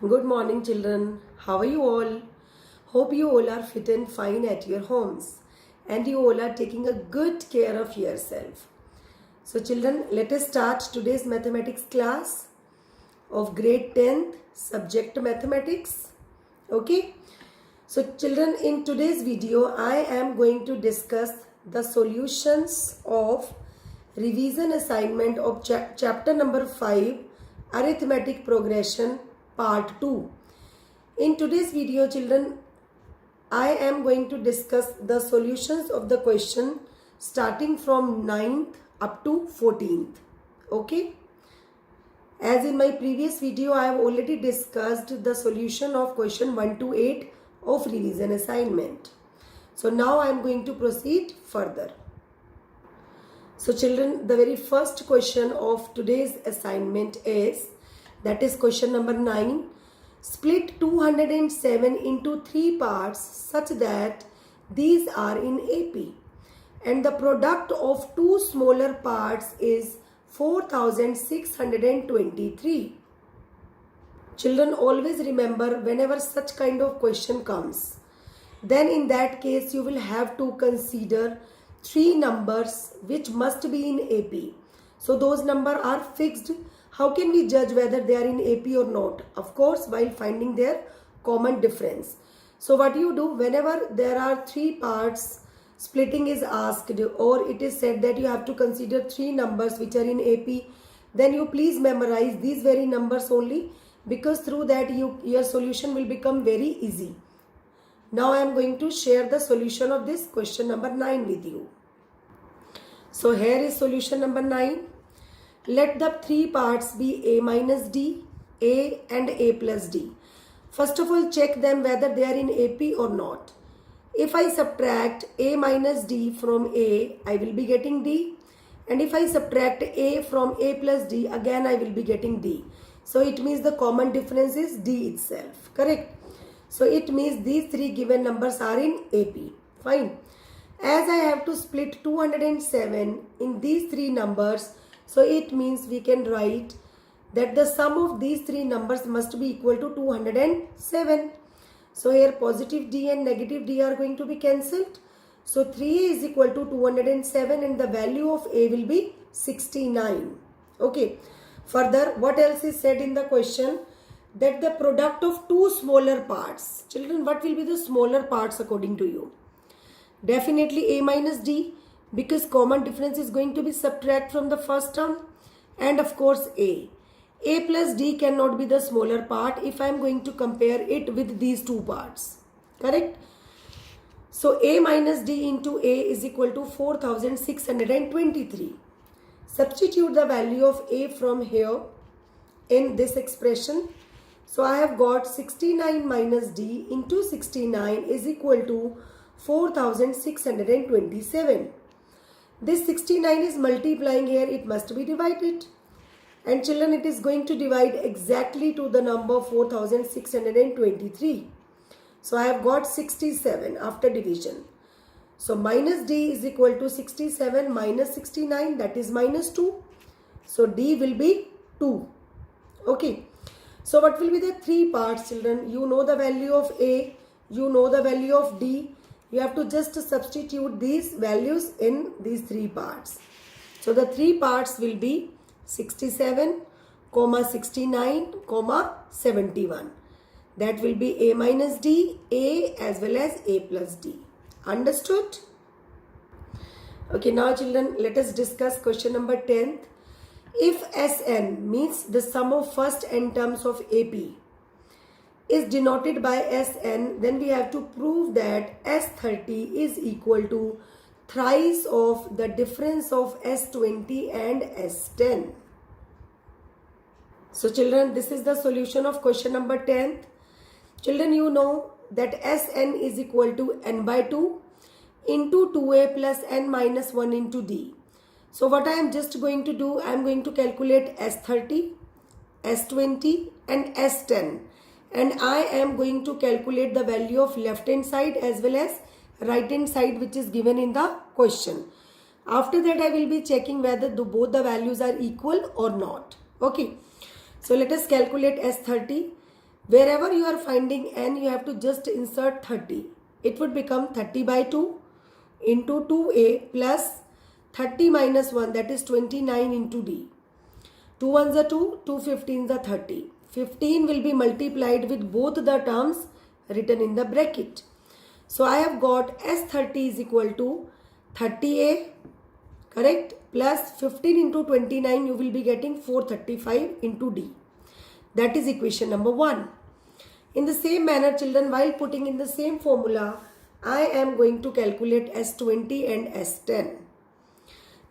Good morning, children. How are you all? Hope you all are fit and fine at your homes and you all are taking a good care of yourself. So, children, let us start today's mathematics class of grade 10th, subject mathematics. Okay? So, children, in today's video, I am going to discuss the solutions of revision assignment of chapter number 5, arithmetic progression, part 2. In today's video, children, I am going to discuss the solutions of the question starting from 9th up to 14th. Okay? As in my previous video, I have already discussed the solution of question 1 to 8 of revision assignment. So now I am going to proceed further. So children, the very first question of today's assignment is, that is question number 9. Split 207 into 3 parts such that these are in AP and the product of two smaller parts is 4623. Children, always remember, whenever such kind of question comes, then in that case you will have to consider 3 numbers which must be in AP. So those numbers are fixed. How can we judge whether they are in AP or not? Of course, while finding their common difference. So what you do, whenever there are 3 parts, splitting is asked, or it is said that you have to consider 3 numbers which are in AP, then you please memorize these very numbers only, because through that your solution will become very easy. Now I am going to share the solution of this question number 9 with you. So here is solution number 9. Let the 3 parts be A minus D, A and A plus D. First of all, check them whether they are in AP or not. If I subtract A minus D from A, I will be getting D. And if I subtract A from A plus D, again I will be getting D. So it means the common difference is D itself. Correct? So it means these 3 given numbers are in AP. Fine. As I have to split 207 in these 3 numbers, so it means we can write that the sum of these 3 numbers must be equal to 207. So here positive D and negative D are going to be cancelled. So 3A is equal to 207 and the value of A will be 69. Okay. Further, what else is said in the question? That the product of two smaller parts. Children, what will be the smaller parts according to you? Definitely A minus D, because common difference is going to be subtract from the first term, and of course A. A plus D cannot be the smaller part if I am going to compare it with these 2 parts. Correct? So A minus D into A is equal to 4623. Substitute the value of A from here in this expression. So I have got 69 minus D into 69 is equal to 4627. This 69 is multiplying here, it must be divided. And children, it is going to divide exactly to the number 4623. So I have got 67 after division. So minus D is equal to 67 minus 69, that is minus 2. So D will be 2. Okay. So what will be the 3 parts, children? You know the value of A, you know the value of D. You have to just substitute these values in these 3 parts. So the 3 parts will be 67, 69, 71. That will be A minus D, A as well as A plus D. Understood? Okay, now children, let us discuss question number 10th. If Sn means the sum of first n terms of AP is denoted by Sn, then we have to prove that S30 is equal to thrice of the difference of S20 and S10. So children, this is the solution of question number 10th. Children, you know that Sn is equal to n by 2 into 2a plus n minus 1 into d. So what I am just going to do, I am going to calculate S30, S20 and S10. And I am going to calculate the value of left hand side as well as right hand side which is given in the question. After that I will be checking whether both the values are equal or not. Okay. So let us calculate S30. Wherever you are finding n, you have to just insert 30. It would become 30 by 2 into 2a plus 30 minus 1, that is 29 into d. 2 ones are 2, 2 15s are 30. 15 will be multiplied with both the terms written in the bracket. So I have got S30 is equal to 30a, correct, plus 15 into 29, you will be getting 435 into d. That is equation number 1. In the same manner, children, while putting in the same formula, I am going to calculate S20 and S10.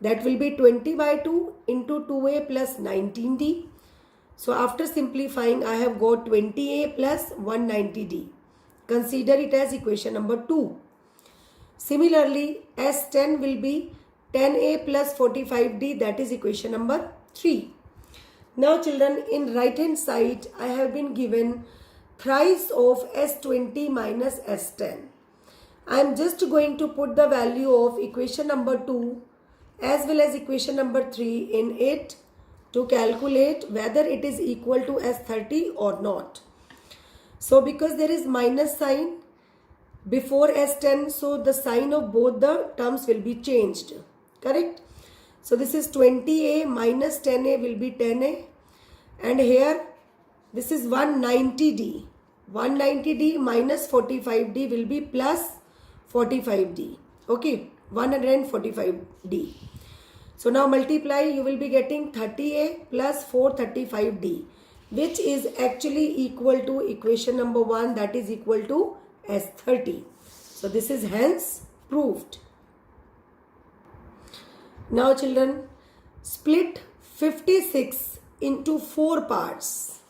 That will be 20 by 2 into 2a plus 19d. So after simplifying, I have got 20a plus 190d. Consider it as equation number 2. Similarly, S10 will be 10a plus 45d, that is equation number 3. Now children, in right hand side, I have been given thrice of S20 minus S10. I am just going to put the value of equation number 2 as well as equation number 3 in it to calculate whether it is equal to S30 or not. So because there is minus sign before S10, so the sign of both the terms will be changed, correct? So this is 20a minus 10a will be 10a, and here this is 190d. 190d minus 45d will be plus 45d. Okay, 145d. So now multiply, you will be getting 30a plus 435d, which is actually equal to equation number 1, that is equal to S30. So this is hence proved. Now children, split 56 into 4 parts.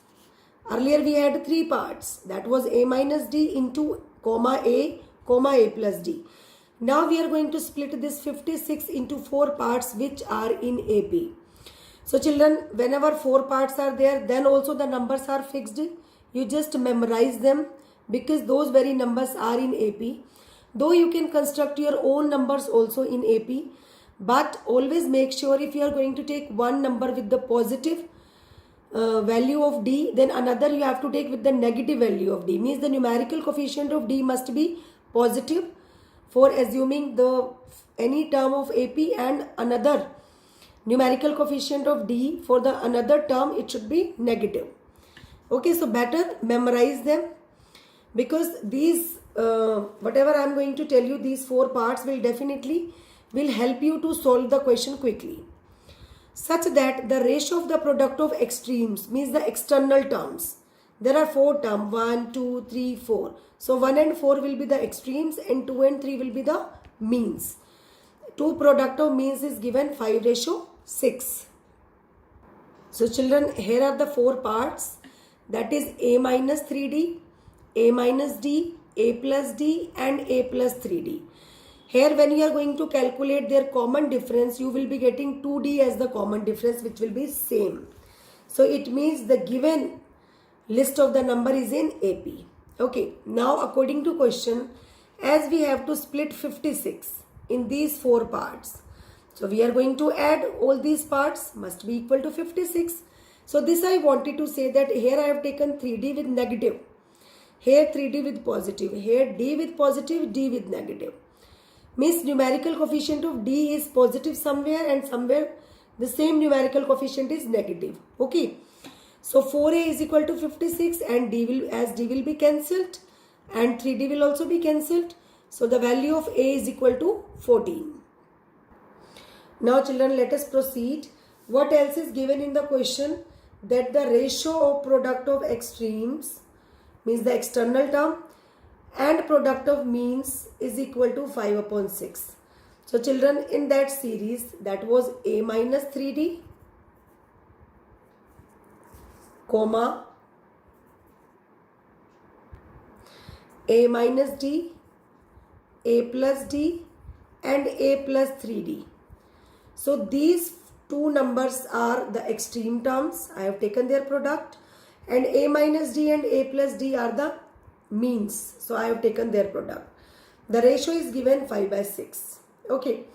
Earlier we had 3 parts, that was a minus d into comma a plus d. Now we are going to split this 56 into 4 parts which are in AP. So children, whenever 4 parts are there, then also the numbers are fixed. You just memorize them because those very numbers are in AP. Though you can construct your own numbers also in AP, but always make sure if you are going to take one number with the positive value of d, then another you have to take with the negative value of d. Means the numerical coefficient of d must be positive for assuming the any term of AP, and another numerical coefficient of d for the another term, it should be negative. Okay, so better memorize them because these whatever I am going to tell you, these 4 parts will definitely help you to solve the question quickly, such that the ratio of the product of extremes, means the external terms. There are 4 terms, 1, 2, 3, 4. So 1 and 4 will be the extremes and 2 and 3 will be the means. 2 product of means is given 5:6. So children, here are the 4 parts, that is a minus 3d, a minus d, a plus d and a plus 3d. Here when you are going to calculate their common difference, you will be getting 2d as the common difference, which will be same. So it means the given list of the number is in AP. Okay, now according to question, as we have to split 56 in these 4 parts, so we are going to add all these parts, must be equal to 56. So this I wanted to say that here I have taken 3d with negative, here 3d with positive, here d with positive, d with negative. Means numerical coefficient of d is positive somewhere and somewhere the same numerical coefficient is negative. Okay, so 4a is equal to 56 and d will be cancelled and 3d will also be cancelled. So the value of a is equal to 14. Now children, let us proceed. What else is given in the question? That the ratio of product of extremes, means the external term, and product of means is equal to 5/6. So children, in that series, that was a minus 3d, comma, a minus d, a plus d and a plus 3d. So these 2 numbers are the extreme terms. I have taken their product, and a minus d and a plus d are the means. So I have taken their product. The ratio is given 5/6. Okay.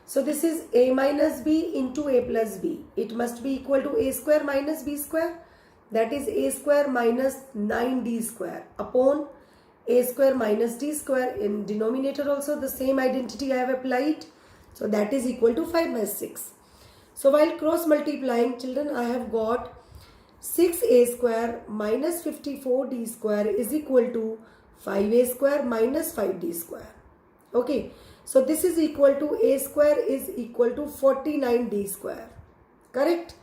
So this is a minus b into a plus b. It must be equal to a square minus b square. that is a square minus 9d square upon a square minus d square. In denominator also the same identity I have applied. So that is equal to 5 by 6. So while cross multiplying, children, I have got 6a square minus 54d square is equal to 5a square minus 5d square. Okay. So this is equal to a square is equal to 49d square. Correct?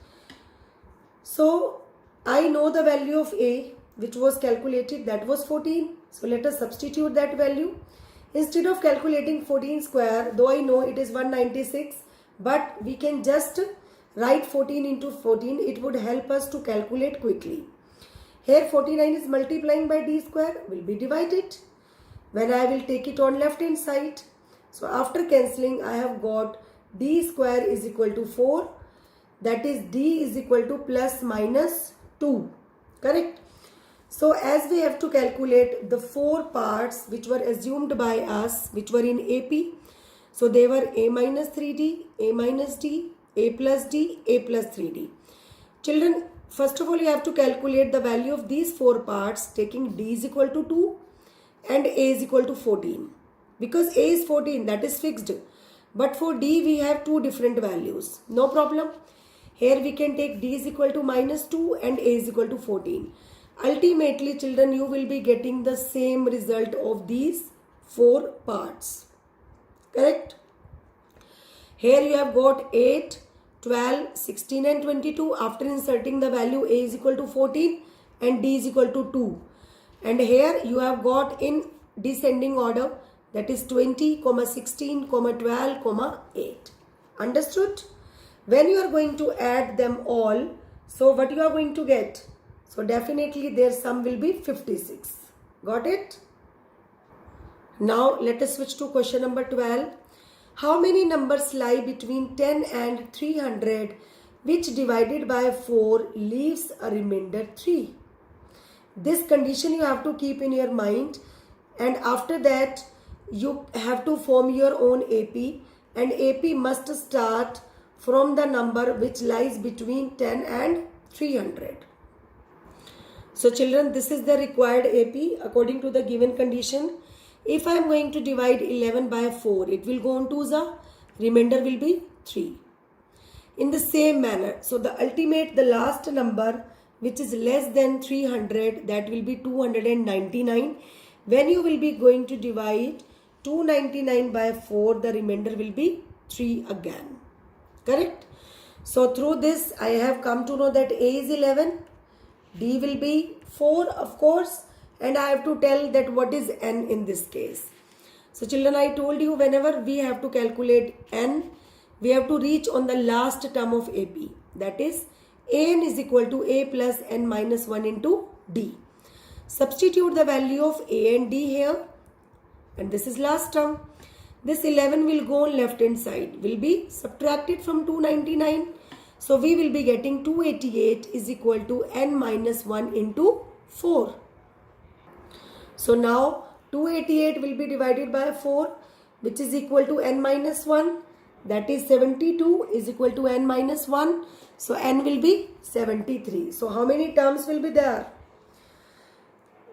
So I know the value of a which was calculated, that was 14. So let us substitute that value. Instead of calculating 14 square, though I know it is 196, but we can just write 14 into 14. It would help us to calculate quickly. Here 49 is multiplying by d square, will be divided. When I will take it on left hand side. So after cancelling, I have got d square is equal to 4. That is d is equal to plus minus 2. Correct? So as we have to calculate the 4 parts which were assumed by us, which were in AP. So they were a minus 3d, a minus d, a plus d, a plus 3d. Children, first of all you have to calculate the value of these 4 parts, taking d is equal to 2 and a is equal to 14. Because a is 14, that is fixed. But for d we have 2 different values. No problem. Here we can take d is equal to minus 2 and a is equal to 14. Ultimately, children, you will be getting the same result of these 4 parts. Correct? Here you have got 8, 12, 16 and 22. After inserting the value a is equal to 14 and d is equal to 2. And here you have got in descending order, that is 20, 16, 12, 8. Understood? When you are going to add them all, so what you are going to get? So definitely their sum will be 56. Got it? Now let us switch to question number 12. How many numbers lie between 10 and 300 which divided by 4 leaves a remainder 3? This condition you have to keep in your mind, and after that you have to form your own AP, and AP must start from the number which lies between 10 and 300. So children, this is the required AP according to the given condition. If I am going to divide 11 by 4, it will go on to the remainder will be 3. In the same manner, so the last number which is less than 300, that will be 299. When you will be going to divide 299 by 4, the remainder will be 3 again. Correct? So through this, I have come to know that A is 11, D will be 4 of course, and I have to tell that what is N in this case. So children, I told you whenever we have to calculate N, we have to reach on the last term of AP. That is, An is equal to A plus N minus 1 into D. Substitute the value of A and D here, and this is last term. This 11 will go on left hand side, will be subtracted from 299. So we will be getting 288 is equal to N minus 1 into 4. So now 288 will be divided by 4, which is equal to N minus 1. That is 72 is equal to N minus 1. So N will be 73. So how many terms will be there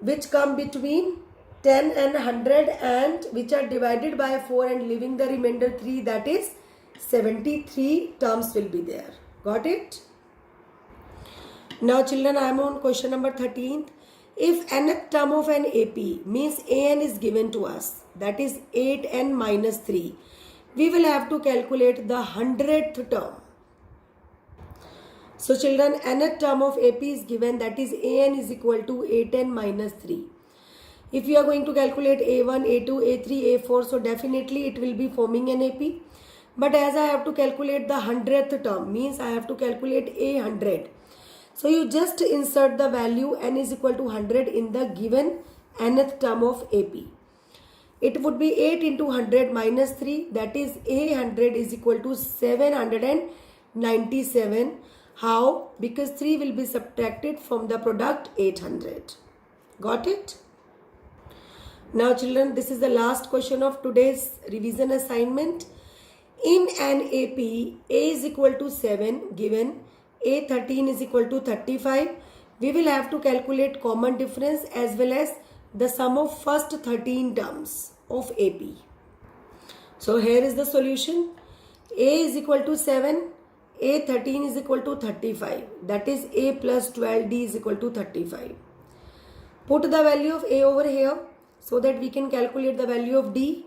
which come between 10 and 100 and which are divided by 4 and leaving the remainder 3, that is 73 terms will be there. Got it? Now children, I am on question number 13th. If nth term of an AP means An is given to us, that is 8n minus 3, we will have to calculate the 100th term. So children, nth term of AP is given, that is An is equal to 8n minus 3. If you are going to calculate A1, A2, A3, A4, so definitely it will be forming an AP. But as I have to calculate the 100th term, means I have to calculate A100. So you just insert the value n is equal to 100 in the given nth term of AP. It would be 8 into 100 minus 3, that is A100 is equal to 797. How? Because 3 will be subtracted from the product 800. Got it? Now children, this is the last question of today's revision assignment. In an AP, A is equal to 7 given, A13 is equal to 35. we will have to calculate common difference as well as the sum of first 13 terms of AP. So here is the solution. A is equal to 7, A 13 is equal to 35. That is A plus 12D is equal to 35. Put the value of A over here so that we can calculate the value of D.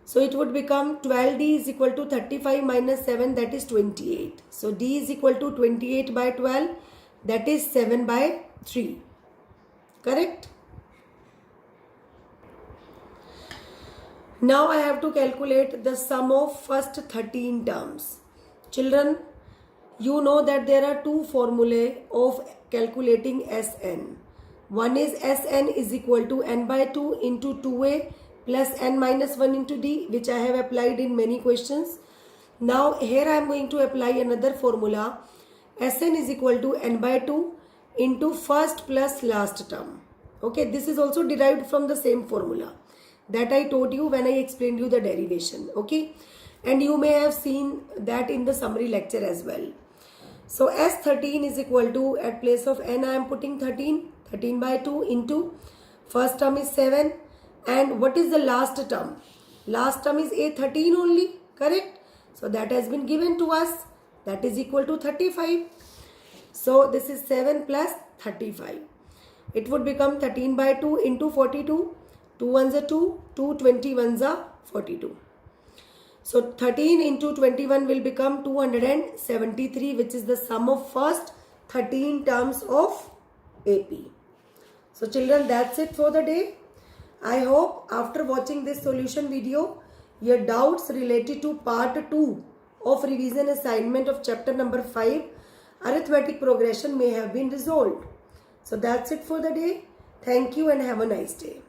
So it would become 12D is equal to 35 minus 7, that is 28. So D is equal to 28 by 12, that is 7 by 3. Correct? Now I have to calculate the sum of first 13 terms. Children, you know that there are two formulae of calculating Sn. One is Sn is equal to n by 2 into 2a plus n minus 1 into d, which I have applied in many questions. Now here I am going to apply another formula. Sn is equal to n by 2 into first plus last term. Okay, this is also derived from the same formula that I told you when I explained you the derivation. Okay, and you may have seen that in the summary lecture as well. So S13 is equal to, at place of n I am putting 13 by 2 into first term is 7, and what is the last term? Last term is A13 only, correct? So that has been given to us, that is equal to 35. So this is 7 plus 35. It would become 13 by 2 into 42. 2 ones are 2, 2 21s are 42. So 13 into 21 will become 273, which is the sum of first 13 terms of AP. So children, that's it for the day. I hope after watching this solution video, your doubts related to part 2 of revision assignment of chapter number 5, arithmetic progression, may have been resolved. So that's it for the day. Thank you and have a nice day.